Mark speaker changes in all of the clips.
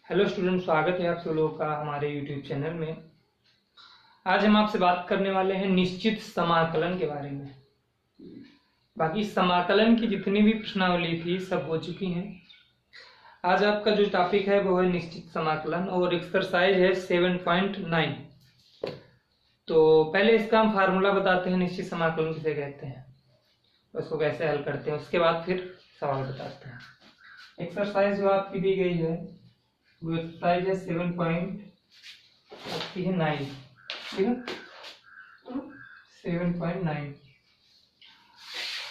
Speaker 1: Hello student, स्वागत है आप सब लोगों का हमारे यूट्यूब चैनल में। आज हम आपसे बात करने वाले हैं निश्चित समाकलन के बारे में। बाकी समाकलन की जितनी भी प्रश्नावली थी सब हो चुकी हैं। आज आपका जो टॉपिक है वो है निश्चित समाकलन और एक्सरसाइज है 7.9। तो पहले इसका हम फार्मूला बताते हैं, निश्चित समाकलन किसे कहते हैं, उसको कैसे हल करते हैं, उसके बाद फिर सवाल बताते हैं। एक्सरसाइज जो आपकी दी गई है वो एक्सरसाइज है 7.9, ठीक है। 7.9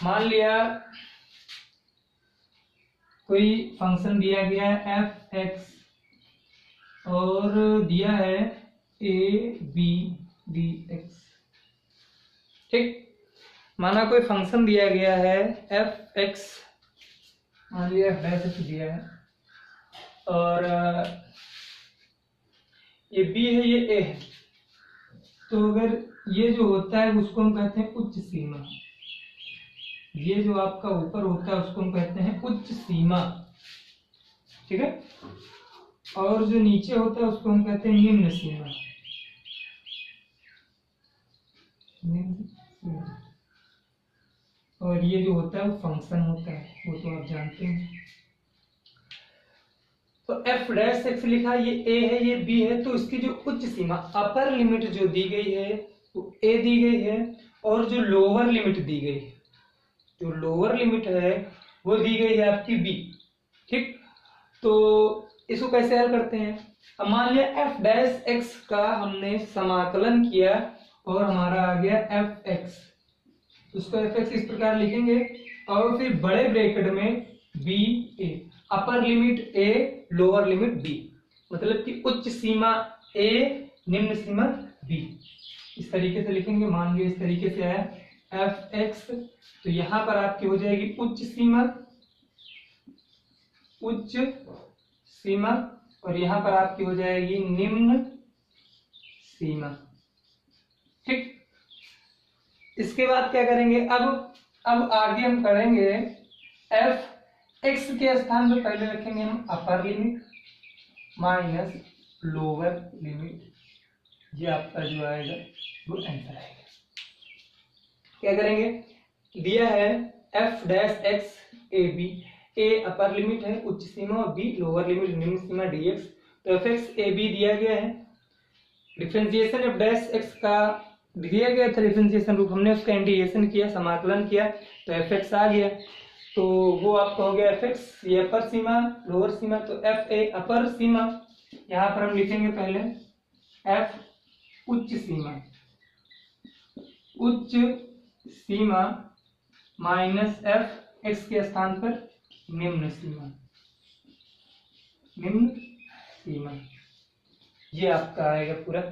Speaker 1: मान लिया कोई फंक्शन दिया गया है एफ एक्स और दिया है ए बी डी एक्स, ठीक। माना कोई फंक्शन दिया गया है एफ एक्स, मान लिया एफ डैश एक्स दिया है और ये बी है ये ए है। तो अगर ये जो होता है उसको हम कहते हैं उच्च सीमा, ये जो आपका ऊपर होता है उसको हम कहते हैं उच्च सीमा, ठीक है। और जो नीचे होता है उसको हम कहते हैं निम्न सीमा, निम्न सीमा। और ये जो होता है वो फंक्शन होता है, वो तो आप जानते हैं। तो एफ डैश एक्स लिखा, ये ए है ये बी है, तो इसकी जो उच्च सीमा अपर लिमिट जो दी गई है वो ए दी गई है और जो लोअर लिमिट दी गई है, जो लोअर लिमिट है वो दी गई है आपकी बी, ठीक। तो इसको कैसे हल करते हैं। अब मान लिया एफ डैश एक्स का हमने समाकलन किया और हमारा आ गया एफ एक्स, उसको एफ एक्स इस प्रकार लिखेंगे और फिर बड़े ब्रैकेट में B A, upper limit A lower limit B, मतलब कि उच्च सीमा ए निम्न सीमा बी, इस तरीके से लिखेंगे। मान लीजिए इस तरीके से आया एफ एक्स, तो यहां पर आपकी हो जाएगी उच्च सीमा, उच्च सीमा, और यहां पर आपकी हो जाएगी निम्न सीमा, ठीक। इसके बाद क्या करेंगे, अब आगे हम करेंगे एफ एक्स के स्थान पर पहले रखेंगे हम अपर लिमिट माइनस लोअर लिमिट, ये आपका जो आएगा वो आंसर आएगा। क्या करेंगे, दिया है F dash X A B, A upper limit है उच्च सीमा और बी लोअर लिमिट निम्न सीमा डीएक्स। तो एफ एक्स ए बी दिया गया है, डिफरेंशिएशन एफ डैश एक्स का दिया गया था डिफरेंशिएशन रूप, हमने उसका इंटीग्रेशन किया, समाकलन किया, तो एफ एक्स आ गया। तो वो आपका हो गया एफ एक्स, ये अपर सीमा लोअर सीमा, तो एफ ए अपर सीमा, यहां पर हम लिखेंगे पहले एफ उच्च सीमा, उच्च सीमा माइनस एफ एक्स के स्थान पर निम्न सीमा, निम्न सीमा, ये आपका आएगा पूरा।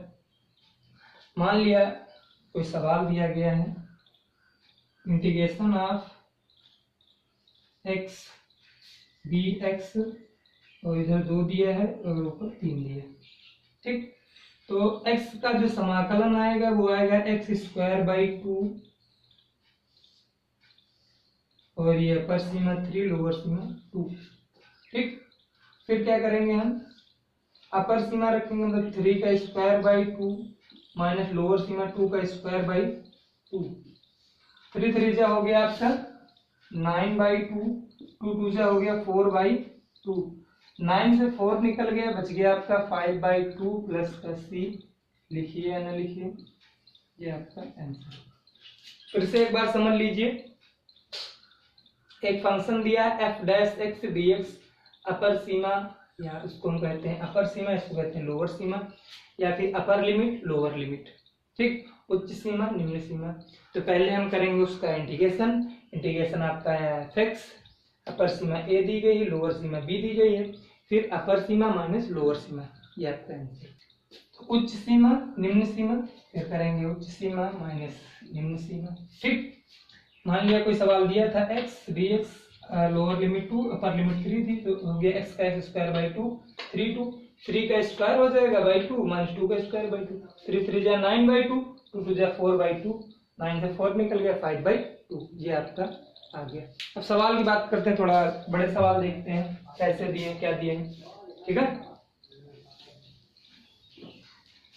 Speaker 1: मान लिया कोई सवाल दिया गया है integration of X B X, और इधर 2 दिया है और ऊपर 3 दिया है, ठीक। तो x का जो समाकलन आएगा वो आएगा एक्स स्क्वायर बाई 2 और ये अपर सीमा 3 लोअर सीमा 2, ठीक। फिर क्या करेंगे हम, अपर सीमा रखेंगे मतलब 3 का स्क्वायर बाई 2 माइनस लोअर सीमा 2 का स्क्वायर बाई 2, 3 3 जा हो गया आपका 9 बाई 2, 2 2 जा हो गया 4 बाई 2, 9 से 4 निकल गया, बच गया आपका 5 बाई 2 प्लस का सी, लिखिए या ना लिखिए, ये आपका आंसर। फिर से एक बार समझ लीजिए, एक फंक्शन दिया F dash X D X, upper सीमा या उसको हम कहते हैं अपर सीमा, इसको कहते हैं लोअर सीमा, या फिर अपर लिमिट लोअर लिमिट, ठीक, उच्च सीमा निम्न सीमा। तो पहले हम करेंगे उसका इंटीग्रेशन, इंटीग्रेशन आपका है एफ एक्स, अपर सीमा ए दी गई है लोअर सीमा बी दी गई है, फिर अपर सीमा माइनस लोअर सीमा, ये आपका आंसर। तो उच्च सीमा निम्न सीमा, फिर करेंगे उच्च सीमा माइनस निम्न सीमा, ठीक। मान लिया कोई सवाल दिया था x D x, lower limit 2 upper limit 3 थी, तो हो गया एक्स का एक्स स्क्वायर बाई 2, 3 का स्क्वायर हो जाएगा बाई 2 माइनस 2 का स्क्वायर बाई 2, 3 3 जा 9 बाई 2, 2 2 जा 4 बाई 2, 9 से 4 निकल गया 5 बाई 2, ये आपका आ गया। अब सवाल की बात करते हैं, थोड़ा बड़े सवाल देखते हैं कैसे दिए क्या दिए हैं, ठीक है।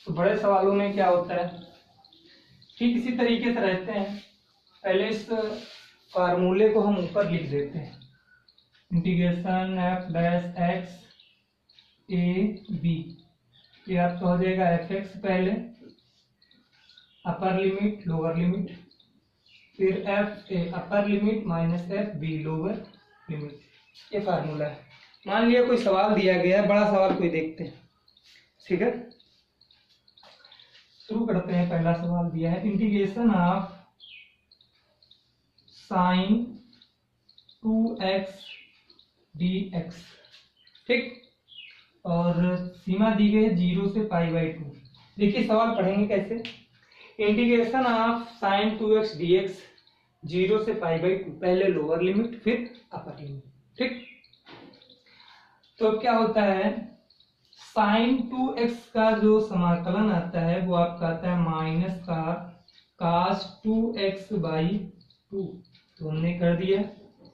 Speaker 1: तो बड़े सवालों में क्या होता है, ठीक इसी तरीके से रहते हैं। पहले इस फार्मूले को हम ऊपर लिख देते हैं, integration F dash X A B, ये आपका हो जाएगा एफ एक्स पहले अपर लिमिट लोअर लिमिट, फिर F A upper limit minus F B lower limit, ये फार्मूला है। मान लिया कोई सवाल दिया गया है, बड़ा सवाल कोई देखते हैं, ठीक है। शुरू करते हैं। पहला सवाल दिया है integration of sine 2x dx, ठीक, और सीमा दी गई है 0 से π/2। देखिए सवाल पढ़ेंगे कैसे, integration of sine 2x dx 0 से π/2, पहले लोअर लिमिट फिर अपर लिमिट, ठीक। तो क्या होता है, साइन 2x का जो समाकलन आता है वो आपका आता है माइनस का cos 2x/2, तो हमने कर दिया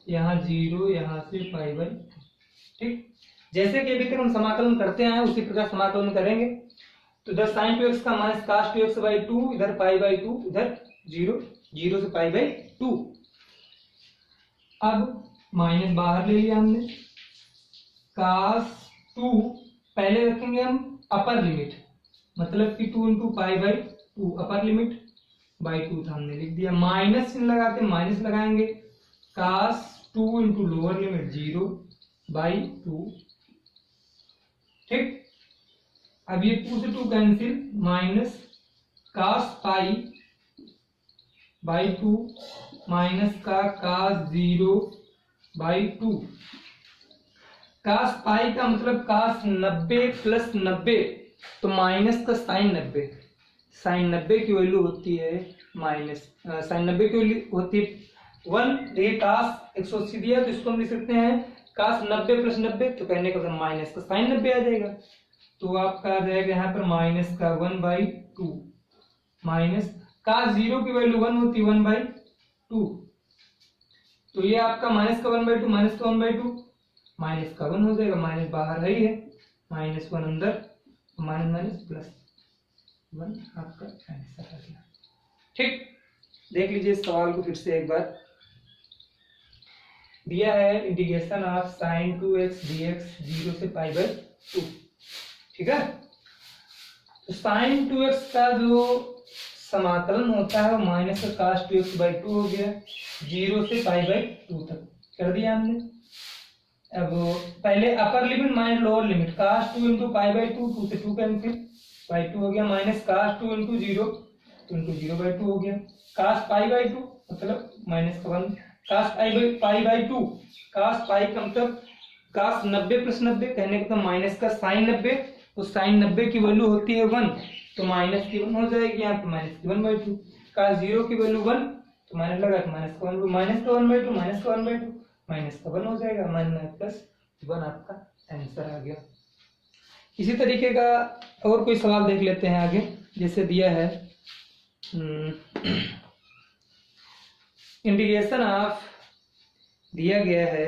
Speaker 1: यहाँ 0 यहाँ से π/2, ठीक। जैसे कि अभी तक हम समाकलन करते हैं उसी प्रकार समाकलन करेंगे। तो इधर साइन 2x का माइनस cos 2x/2, इधर π/2, इधर 0 0 से π/2। अब माइनस बाहर ले लिया हमने, cos 2 पहले रखेंगे हम अपर लिमिट, मतलब कि 2 × π/2 अपर लिमिट /2 था, हमने लिख दिया। माइनस चिन्ह लगाते माइनस लगाएंगे, cos 2 × लोअर लिमिट 0/2, ठीक। अब ये 2 से 2 कैंसिल, माइनस cos π/2 माइनस का cos 0/2। cos पाई का मतलब cos 90 प्लस 90, तो माइनस का साइन 90, साइन 90 की वैल्यू होती है माइनस, साइन 90 की वैल्यू होती है 1। ये cos 180 दिया तो इसको हम लिख सकते हैं cos 90 प्लस 90, तो कहने का मतलब माइनस का साइन 90 आ जाएगा। तो आपका आ जाएगा यहाँ पर माइनस का 1/2, माइनस cos 0 की वैल्यू 1 होती है 1/2, तो ये आपका माइनस का 1/2 माइनस का 1/2 माइनस का 1 हो जाएगा, माइनस बाहर है ही है, माइनस 1 अंदर, माइनस माइनस प्लस 1 आपका आंसर आ गया, ठीक। देख लीजिए इस सवाल को फिर से एक बार, दिया है integration of sine 2x dx 0 से π/2, ठीक है। तो साइन 2x का जो समाकलन होता है वो माइनस का cos 2x/2 हो गया, 0 से π/2 तक कर दिया हमने। अब पहले upper limit minus lower limit, cos 2 × π/2, 2 से 2 कैंसिल, /2 हो गया, माइनस cos 2 × 0, तो 0/2 हो गया, cos π/2 मतलब माइनस का 1, cos π/2, cos पाई का मतलब cos 90 प्लस 90, कहने का माइनस का साइन 90, तो साइन 90 की वैल्यू होती है 1, तो माइनस की 1 हो जाएगी यहाँ पे, माइनस की 1/2। cos 0 की वैल्यू 1, तो माइनस लगा माइनस का 1/2, माइनस का 1/2 माइनस का 1/2 माइनस का 1 हो जाएगा, माइनस प्लस 1 आपका आंसर आ गया। इसी तरीके का और कोई सवाल देख लेते हैं आगे, जैसे दिया है इंटीग्रेशन ऑफ, दिया गया है,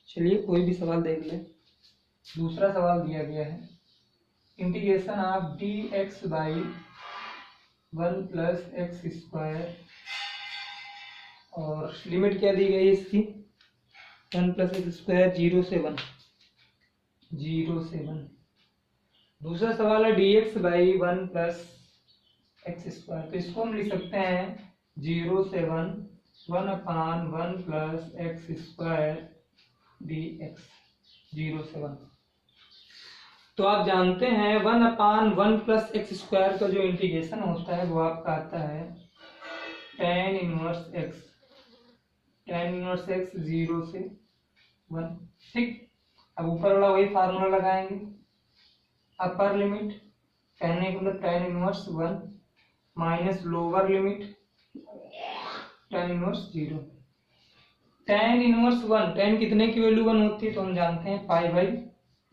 Speaker 1: चलिए कोई भी सवाल देख ले। दूसरा सवाल दिया गया है इंटीग्रेशन ऑफ dx/1 + x², और लिमिट क्या दी गई है इसकी 1 + x², 0 से 1, 0 से 1। दूसरा सवाल है dx/1 + x², तो इसको हम लिख सकते हैं 0 से 1, 1/1 + x² dx, 0 से 1। तो आप जानते हैं 1/1 + x² का जो इंटीग्रेशन होता है वो आपका आता है tan 1x, tan 1x 0 से 1, ठीक। अब ऊपर वाला वही फार्मूला लगाएंगे, अपर लिमिट कहने का मतलब tan 1 minus lower limit tan 0। tan 1, tan कितने की वैल्यू 1 होती है तो हम जानते हैं π/4,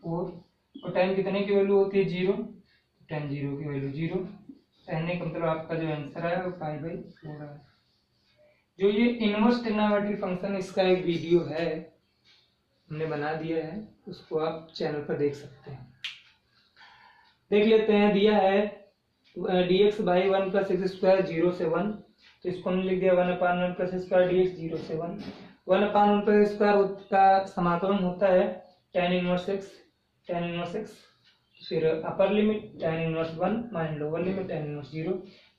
Speaker 1: और tan कितने की वैल्यू होती है 0, tan 0 की वैल्यू 0, कहने का मतलब आपका जो आंसर है वो π/4 है। जो ये इनवर्स ट्रिग्नोमेट्री फंक्शन, इसका एक वीडियो है, हमने बना दिया है, उसको आप चैनल पर देख सकते हैं। देख लेते हैं। दिया है dx by 1 plus X square 0 से 1, तो इसको हमने लिख दिया 1/1 प्लस स्क्वायर dx 0 से 1। 1/1 प्लस स्क्वायर का समाकलन होता है tan इनवर्स x, फिर upper limit tan inverse 1 minus lower limit tan inverse 0।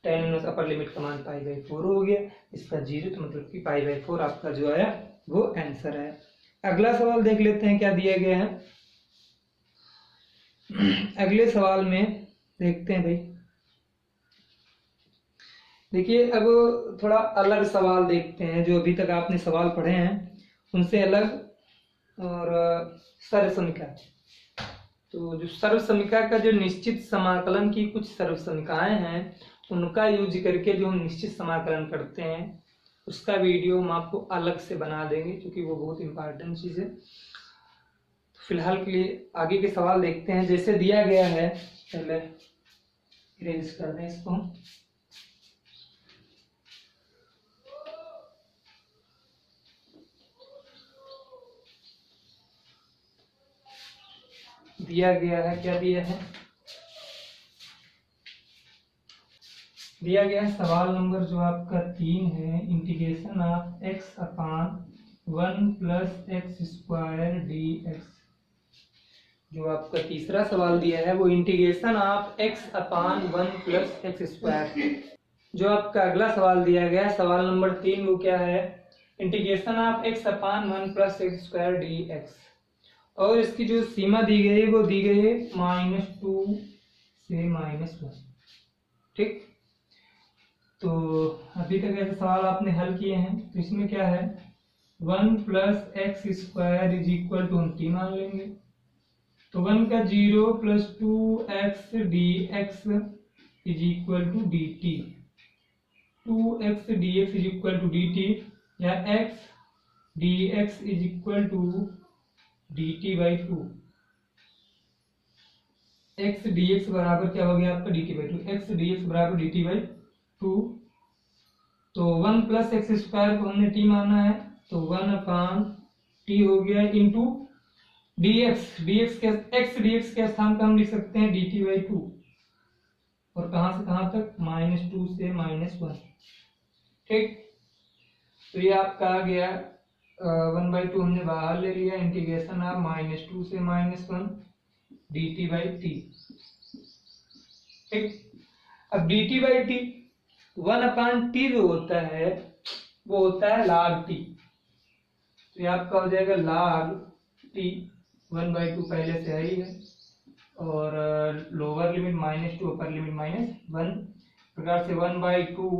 Speaker 1: tan inverse upper limit का मान π/4 हो गया, इसका 0, तो मतलब कि π/4 आपका जो आया वो आंसर है। अगला सवाल देख लेते हैं क्या दिया गया है। अगले सवाल में देखते हैं भाई। देखिए अब थोड़ा अलग सवाल देखते हैं, जो अभी तक आपने सवाल पढ़े हैं उनसे अलग, और सर्वसमीका। तो जो सर्वसमीका का जो निश्चित समाकलन की कुछ सर्वसमीकाएं हैं उनका यूज करके जो हम निश्चित समाकलन करते हैं उसका वीडियो हम आपको अलग से बना देंगे, क्योंकि वो बहुत इंपॉर्टेंट चीज है। तो फिलहाल के लिए आगे के सवाल देखते हैं। जैसे दिया गया है, पहले इरेज कर दें इसको। दिया गया है, क्या दिया है, दिया गया है सवाल नंबर जो आपका 3 है, integration of x upon 1 plus X square dx। जो आपका तीसरा सवाल दिया है वो integration of x upon 1 plus X square. जो आपका अगला सवाल दिया गया है सवाल नंबर 3, वो क्या है, integration of x upon 1 plus X square dx। और इसकी जो सीमा दी गई है वो दी गई है -2 से -1। ठीक, तो अभी तक ऐसे सवाल आपने हल किए हैं, तो इसमें क्या है, 1 plus X square is equal to हम t मान लेंगे, तो 1 का 0 plus 2x dx is equal to dt। 2x dx is equal to dt, या x dx is equal to dt by 2। x dx बराबर क्या हो गया आपका dt बाई 2, x dx बराबर dt बाई 2। तो 1 प्लस एक्स स्क्वायर को हमने t माना है, तो 1 अपान टी हो गया इंटू dx। dx के x dx के स्थान पर हम लिख सकते हैं dt बाई 2, और कहां से कहां तक, -2 से -1। ठीक, तो ये आपका आ गया 1/2 हमने बाहर ले लिया, इंटीग्रेशन ऑफ -2 से -1 dt बाई टी। ठीक, अब dt by T 1 upon T जो होता है वो होता है log टी, तो ये आपका हो जाएगा log टी। 1/2 पहले से ही है, और लोअर लिमिट -2 अपर लिमिट -1 प्रकार से 1/2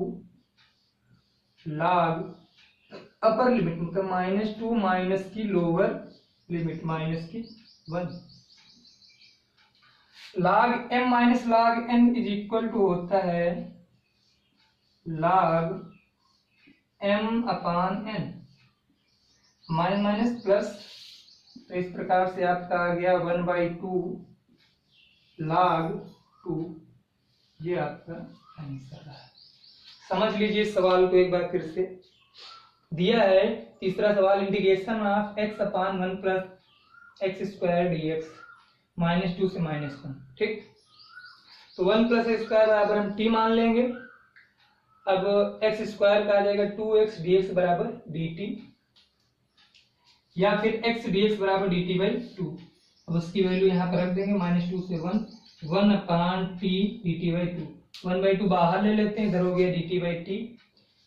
Speaker 1: log अपर लिमिट मतलब -2 माइनस की लोअर लिमिट माइनस की 1। log m minus log n is equal to होता है log m upon n, minus minus plus, तो इस प्रकार से आपका आ गया 1/2 log 2। ये आपका आंसर है। समझ लीजिए सवाल को एक बार फिर से। दिया है तीसरा सवाल, integration of x upon 1 plus X square dx, -2 से -1। ठीक, तो 1 प्लस एक्स स्क्वायर बराबर हम t मान लेंगे। अब एक्स स्क्वायर का आ जाएगा 2x dx बराबर dt, या फिर x dx बराबर dt बाई 2। अब उसकी वैल्यू यहाँ पर रख देंगे, -2 से 1 अपान टी dt बाई 2। 1/2 बाहर ले लेते हैं, इधर हो गया dt by T.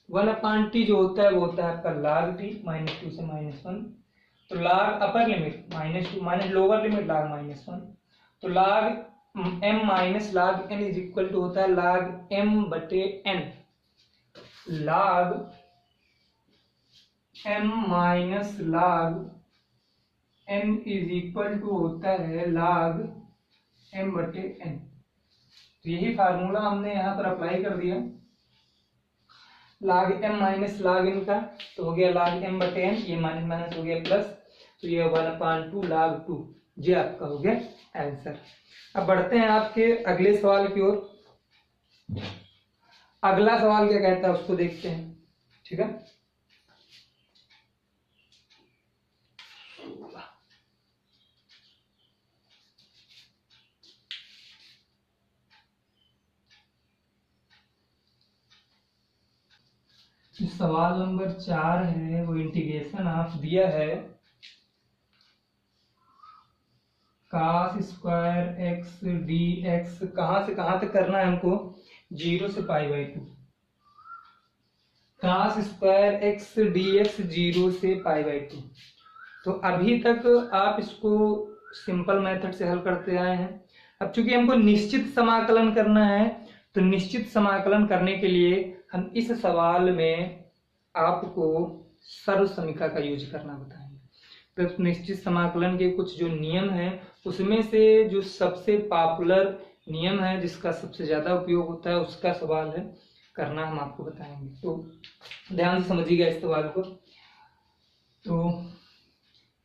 Speaker 1: 1 upon T जो होता है वो होता है आपका log टी, -2 से -1। तो log upper limit -2 minus lower limit log -1, तो log m minus log n is equal to होता है log m बटे n। log m minus log n is equal to होता है log m बटे n। तो यही फार्मूला हमने यहाँ पर अप्लाई कर दिया, log m minus log n का, तो हो गया log m बटे n, ये माइनस माइनस हो गया प्लस, तो ये 1/2 log 2। ये आपका हो गया आंसर। अब बढ़ते हैं आपके अगले सवाल की ओर। अगला सवाल क्या कहता है उसको देखते हैं। ठीक है, होगा। सवाल नंबर 4 है, वो इंटीग्रेशन ऑफ दिया है cos square X D x, कहाँ से कहाँ तक करना है हमको, 0 से π/2। cos square X D X 0 से π/2। तो अभी तक आप इसको सिंपल मेथड से हल करते आए हैं। अब चूंकि हमको निश्चित समाकलन करना है, तो निश्चित समाकलन करने के लिए हम इस सवाल में आपको सर्वसमीका का यूज करना बताएंगे। तो निश्चित समाकलन के कुछ जो नियम हैं, उसमें से जो सबसे पॉपुलर नियम है, जिसका सबसे ज्यादा उपयोग होता है, उसका सवाल है करना, हम आपको बताएंगे। तो ध्यान से समझिएगा इस सवाल को। तो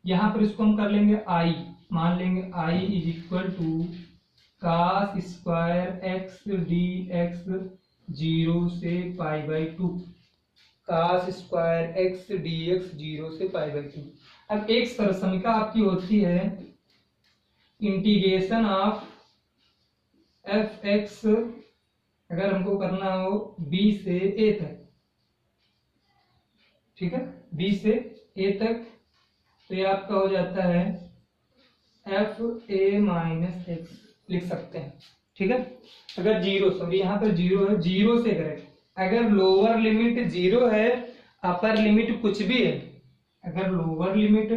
Speaker 1: यहाँ पर इसको हम कर लेंगे आई, मान लेंगे I is equal to cos square X D X 0 से π/2। cos square X D X 0 से π/2। अब एक सर्वसमीका आपकी होती है इंटीग्रेशन ऑफ एफ एक्स, अगर हमको करना हो b से a तक, ठीक है, b से a तक, तो ये आपका हो जाता है एफ ए माइनस एक्स लिख सकते हैं, ठीक है। अगर 0, सॉरी यहाँ पर 0 है, 0 से करें, अगर लोअर लिमिट 0 है, अपर लिमिट कुछ भी है, अगर लोअर लिमिट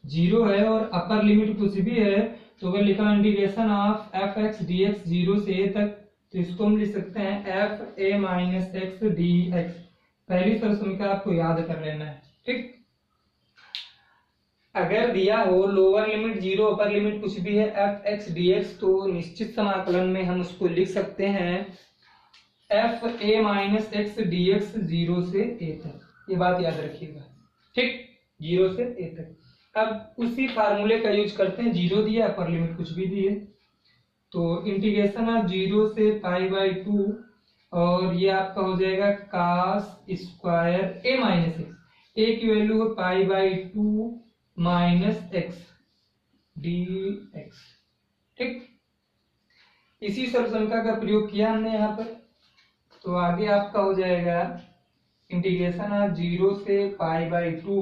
Speaker 1: 0 है और अपर लिमिट कुछ भी है, तो अगर लिखा integration of F x D X 0 से a तक, तो इसको हम लिख सकते हैं F A minus x D x. पहली सर्वसमीका आपको याद कर लेना है, ठीक। अगर दिया हो लोअर लिमिट 0, अपर लिमिट कुछ भी है, एफ एक्स डी एक्स, तो निश्चित समाकलन में हम उसको लिख सकते हैं F A minus x D X 0 से a तक। ये बात याद रखिएगा, ठीक, 0 से a तक। अब उसी फार्मूले का यूज करते हैं, 0 दिया, अपर लिमिट कुछ भी दिए, तो इंटीग्रेशन ऑफ 0 से π/2, और ये आपका हो जाएगा cos square a minus x, a की वैल्यू है π/2 माइनस एक्स डी एक्स, ठीक। इसी सर्वसमीका का प्रयोग किया हमने यहाँ पर। तो आगे आपका हो जाएगा इंटीग्रेशन ऑफ 0 से π/2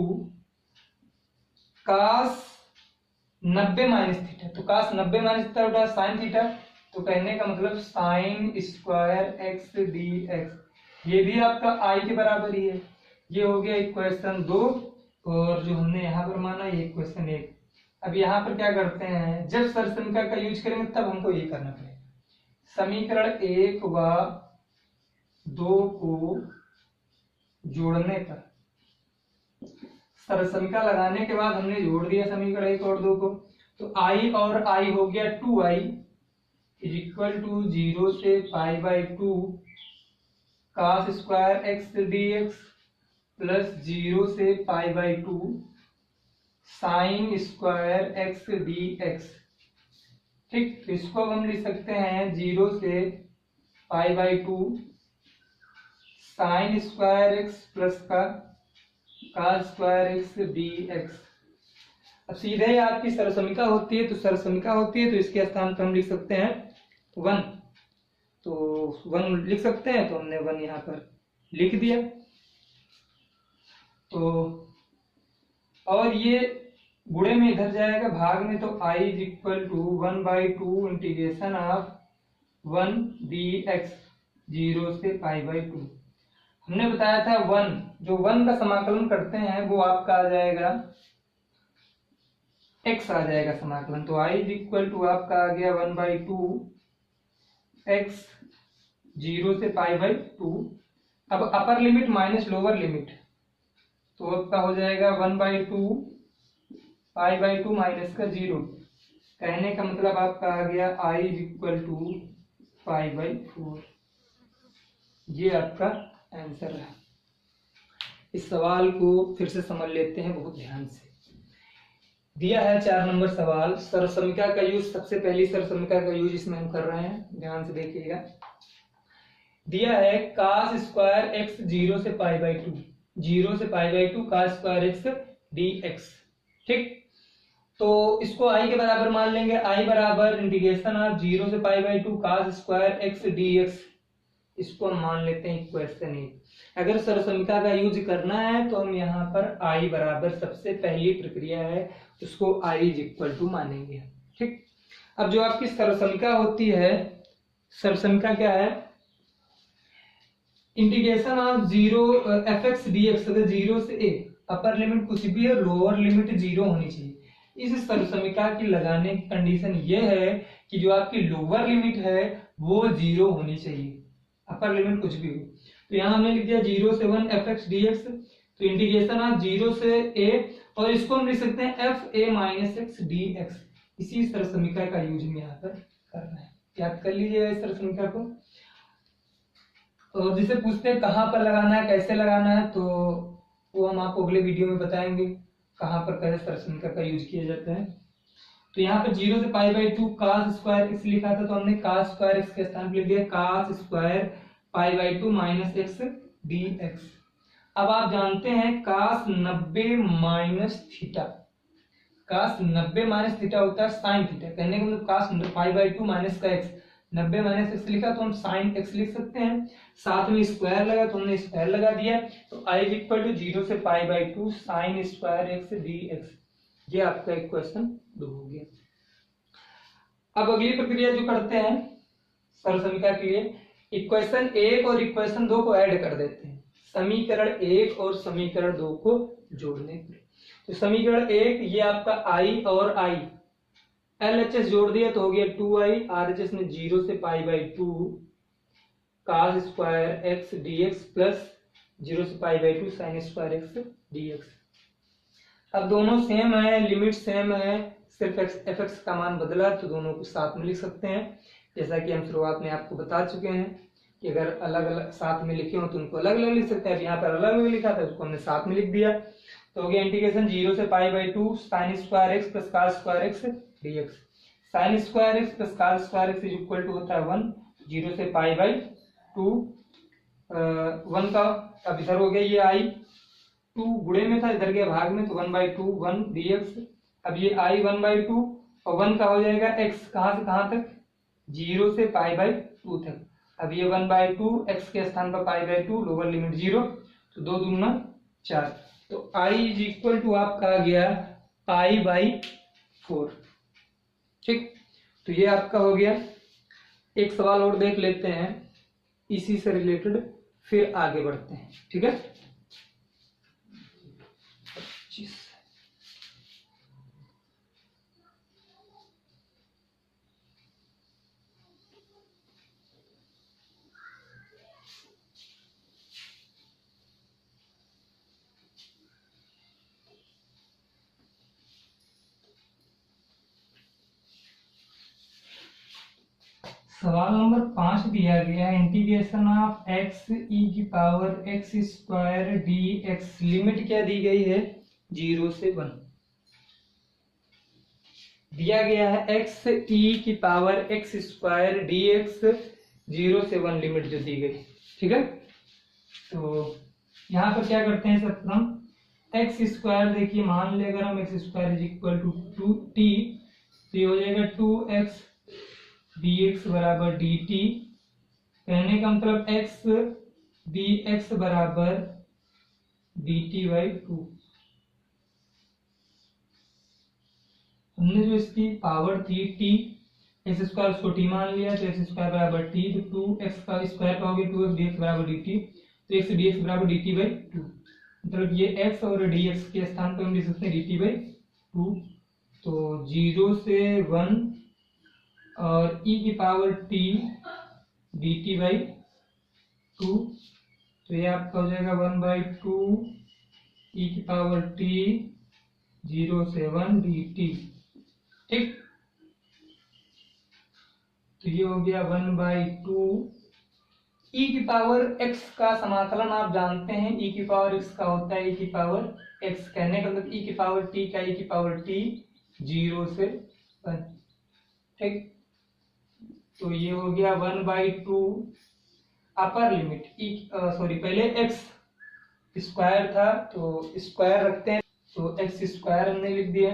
Speaker 1: cos 90 माइनस थीटा, तो cos 90 माइनस थीटा उठा साइन थीटा, तो कहने का मतलब sign square X D x, ये भी आपका आई के बराबर ही है। ये हो गया इक्वेशन 2, और जो हमने यहाँ पर माना ये इक्वेशन 1। अब यहाँ पर क्या करते हैं, जब सर्वसमीका का यूज करेंगे तब हमको ये करना पड़ेगा। समीकरण 1 व 2 को जोड़ने पर, सर्वसमीका लगाने के बाद हमने जोड़ दिया समीकरण 1 और 2 को, तो i और i हो गया 2i इज इक्वल टू 0 से π/2 cos square X D X plus 0 से π/2 sine square X D X, ठीक। तो इसको हम लिख सकते हैं 0 से π/2 साइन स्क्वायर एक्स प्लस का cos square X D x. अब सीधे ही आपकी सर्वसमीका होती है, तो सर्वसमीका होती है तो इसके स्थान पर हम लिख सकते हैं 1, तो 1 लिख सकते हैं, तो हमने 1 यहाँ पर लिख दिया। तो और ये गुणे में इधर जाएगा, भाग में, तो i is equal to 1/2 integration of 1 dx 0 से π/2। हमने बताया था 1, जो 1 का समाकलन करते हैं वो आपका आ जाएगा x आ जाएगा समाकलन, तो i इज इक्वल टू आपका आ गया 1/2 x 0 से π/2। अब अपर लिमिट माइनस लोअर लिमिट, तो आपका हो जाएगा 1/2 π/2 माइनस का 0, कहने का मतलब आपका आ गया i इज इक्वल टू π/4। ये आपका आंसर है। इस सवाल को फिर से समझ लेते हैं बहुत ध्यान से। दिया है 4 नंबर सवाल, सर्वसमीका का यूज, सबसे पहली सर्वसमीका का यूज इसमें हम कर रहे हैं, ध्यान से देखिएगा। दिया है cos स्क्वायर एक्स 0 से π/2, 0 से π/2 cos square X D X, ठीक। तो इसको आई के बराबर मान लेंगे। आई बराबर इंटीग्रेशन ऑफ 0 से pi by 2 cos square X D x, इसको हम मान लेते हैं इक्वेशन 1। अगर सर्वसमीकरण का यूज करना है तो हम यहाँ पर आई बराबर सबसे पहली प्रक्रिया है उसको आई इज इक्वल टू मानेंगे। ठीक, अब जो आपकी सर्वसमीकरण होती है, सर्वसमीकरण क्या है, integration of 0 F x D x, अगर 0 से ए, अपर लिमिट कुछ भी है, लोअर लिमिट 0 होनी चाहिए। इस सर्वसमीकरण की लगाने की कंडीशन ये है कि जो आपकी लोअर लिमिट है वो 0 होनी चाहिए, अपर लिमिट कुछ भी हो। तो यहाँ हमने लिख दिया 0 से 1 एफ एक्स डी एक्स, तो इंटीग्रेशन ऑफ 0 से ए, और इसको हम लिख सकते हैं F A minus x D x. इसी सर्वसमीकरण का यूज हम यहाँ पर करना है, याद कर लीजिएगा इस सर्वसमीकरण को। और जिसे पूछते हैं कहाँ पर लगाना है, कैसे लगाना है, तो वो हम आपको अगले वीडियो में बताएंगे कहाँ पर कैसे सर्वसमीकरण का यूज किया जाता है। तो यहाँ पर 0 से pi by 2 cos square x लिखा था, तो हमने cos स्क्वायर एक्स के स्थान पर लिख दिया cos square pi by 2 minus x D x. अब आप जानते हैं cos 90 minus theta, cos 90 minus theta होता है साइन थीटा। कहने का मतलब cos पाई बाई 2 माइनस का एक्स, 90 माइनस एक्स लिखा तो हम साइन एक्स लिख सकते हैं, साथ में स्क्वायर लगा तो हमने स्क्वायर लगा दिया। तो आई इज इक्वल टू 0 से pi by 2 sine square X D x, ये आपका इक्वेशन 2 हो गया। अब अगली प्रक्रिया जो करते हैं सर्वसमीकरण के लिए, इक्वेशन 1 और इक्वेशन 2 को ऐड कर देते हैं, समीकरण 1 और समीकरण 2 को जोड़ने के लिए। तो समीकरण 1 ये आपका आई और आई, LHS जोड़ दिया तो हो गया 2i, RHS में 0 से pi by 2 cos square X D X plus 0 से pi by 2 sine square X D x. अब दोनों सेम है, लिमिट सेम है, सिर्फ एफ एक्स का मान बदला, तो दोनों को साथ में लिख सकते हैं। जैसा कि हम शुरुआत में आपको बता चुके हैं कि अगर अलग अलग साथ में लिखे हो तो उनको अलग अलग लिख सकते हैं। अब यहाँ पर अलग अलग लिखा था, उसको हमने साथ में लिख दिया, तो हो गया इंटीग्रेशन 0 से pi by 2 sine square X plus cos square X dx। Sine square X plus cos square X is equal to होता है 1, 0 से पाई बाई 2 1 का, अब इधर हो गया ये आई, 2 गुणे में था, इधर गया भाग में, तो 1 बाई 2 1 dx। अब ये आई 1 बाई 2 और 1 का हो जाएगा x, कहाँ से कहाँ तक, 0 से पाई बाई 2 तक। अब ये 1 बाई 2 x के स्थान पर पाई बाई 2, लोअर लिमिट 0, तो 2 दूना 4, तो i इज इक्वल टू आपका आ गया पाई बाई 4। ठीक, तो ये आपका हो गया। एक सवाल और देख लेते हैं इसी से रिलेटेड, फिर आगे बढ़ते हैं। ठीक है, 25 सवाल नंबर 5 दिया गया है, इंटीग्रेशन ऑफ x e की power x square D x, limit क्या दी गई है 0 से 1, दिया गया है x e की power x square D X 0 से 1 लिमिट जो दी गई। ठीक है, तो यहाँ पर क्या करते हैं सब हम, एक्स स्क्वायर देखिए मान ले अगर हम x square is equal to 2t, तो ये हो जाएगा 2x dx बराबर dt। कहने का मतलब x dx बराबर dt बाई 2। हमने जो इसकी पावर थी t, एक्स स्क्वायर उसको t मान लिया, तो एक्स स्क्वायर बराबर t, तो 2x का स्क्वायर का हो गया 2x dx बराबर dt, तो x dx बराबर dt बाई 2। मतलब ये x और dx के स्थान पर हम लिख सकते हैं dt बाई 2। तो 0 से 1 और e की पावर t dt बाई 2, तो ये आपका हो जाएगा 1 बाई 2 e की पावर t 0 से 1 dt। ठीक, तो ये हो गया 1 बाई 2 e की पावर x का समाकलन आप जानते हैं, e की पावर x का होता है e की पावर x। कहने का मतलब e की पावर t का e की पावर t 0 से 1। ठीक, तो ये हो गया 1 by 2 upper limit e, sorry पहले x स्क्वायर था तो स्क्वायर रखते हैं, तो x स्क्वायर हमने लिख दिया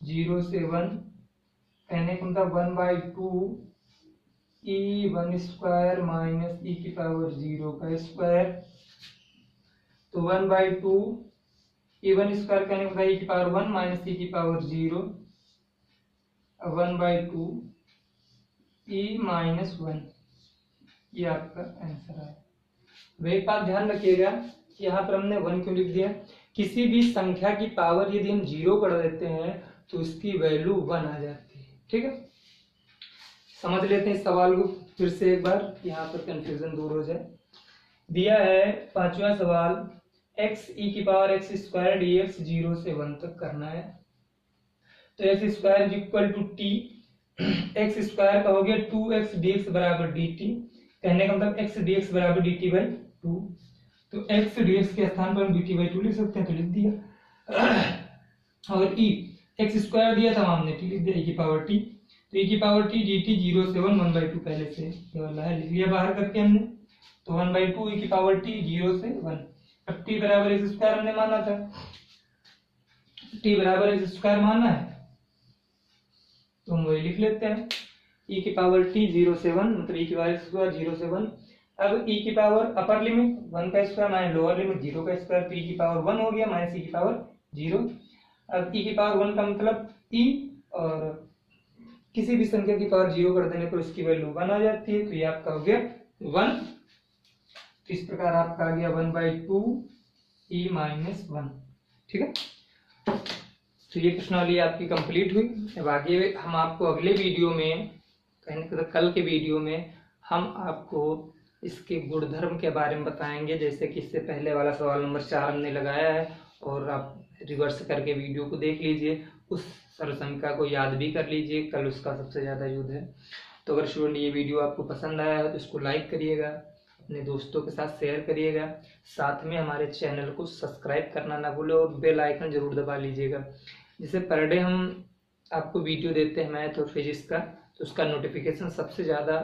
Speaker 1: 0 से 1, कहने का मतलब 1/2 E1 स्क्वायर माइनस e की पावर 0 का स्क्वायर। तो 1/2 E1 स्क्वायर कहने का e की पावर 1 माइनस e की पावर 0, 1/2 E माइनस 1, ये आपका आंसर है। अब एक बात ध्यान रखिएगा कि यहाँ पर हमने 1 क्यों लिख दिया। किसी भी संख्या की पावर यदि हम 0 कर देते हैं तो उसकी वैल्यू 1 आ जाती है। ठीक है, समझ लेते हैं इस सवाल को फिर से एक बार, यहाँ पर कंफ्यूजन दूर हो जाए। दिया है 5वां सवाल, x e की पावर x स्क्वायर dx 0 से 1 तक करना है। तो x square is equal to T, X square का हो गया 2x dx बराबर dt, कहने का मतलब x dx बराबर dt बाई 2। तो x dx के स्थान पर हम dt बाई 2 लिख सकते हैं, तो लिख दिया। और e x स्क्वायर दिया था हमने, t लिख दिया, e की पावर t, तो e की पावर t dt 0 से 1 1/2 पहले से ये वाला है, लिख लिया बाहर करके हमने। तो 1/2 e की पावर t 0 से 1। अब t बराबर x स्क्वायर हमने माना था, t बराबर x स्क्वायर माना है तो हम वही लिख लेते हैं। e की पावर t 0 से 1 मतलब e की पावर x स्क्वायर 0 से 1। अब e की पावर अपर लिमिट 1 का स्क्वायर माइनस लोअर लिमिट 0 का स्क्वायर, तो e की पावर 1 हो गया माइनस e की पावर 0। अब e की पावर 1 का मतलब e, और किसी भी संख्या की पावर 0 कर देने पर उसकी वैल्यू 1 आ जाती है, तो ये आपका हो गया 1। तो इस प्रकार आपका आ गया 1/2 e माइनस 1। ठीक है, तो ये प्रश्नावली आपकी कंप्लीट हुई। अब आगे हम आपको अगले वीडियो में, कहने का कल के वीडियो में हम आपको इसके गुणधर्म के बारे में बताएंगे। जैसे कि इससे पहले वाला सवाल नंबर 4 हमने लगाया है, और आप रिवर्स करके वीडियो को देख लीजिए, उस सरल संख्या को याद भी कर लीजिए, कल उसका सबसे ज़्यादा युद्ध है। तो अगर स्टूडेंट ये वीडियो आपको पसंद आया है तो इसको लाइक करिएगा, अपने दोस्तों के साथ शेयर करिएगा, साथ में हमारे चैनल को सब्सक्राइब करना ना भूलें और बेल आइकन जरूर दबा लीजिएगा, जिससे पर डे हम आपको वीडियो देते हैं मैथ और फिजिक्स का, तो उसका नोटिफिकेशन सबसे ज़्यादा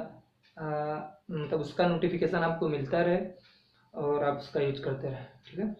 Speaker 1: मतलब उसका नोटिफिकेशन आपको मिलता रहे और आप उसका यूज करते रहें। ठीक है।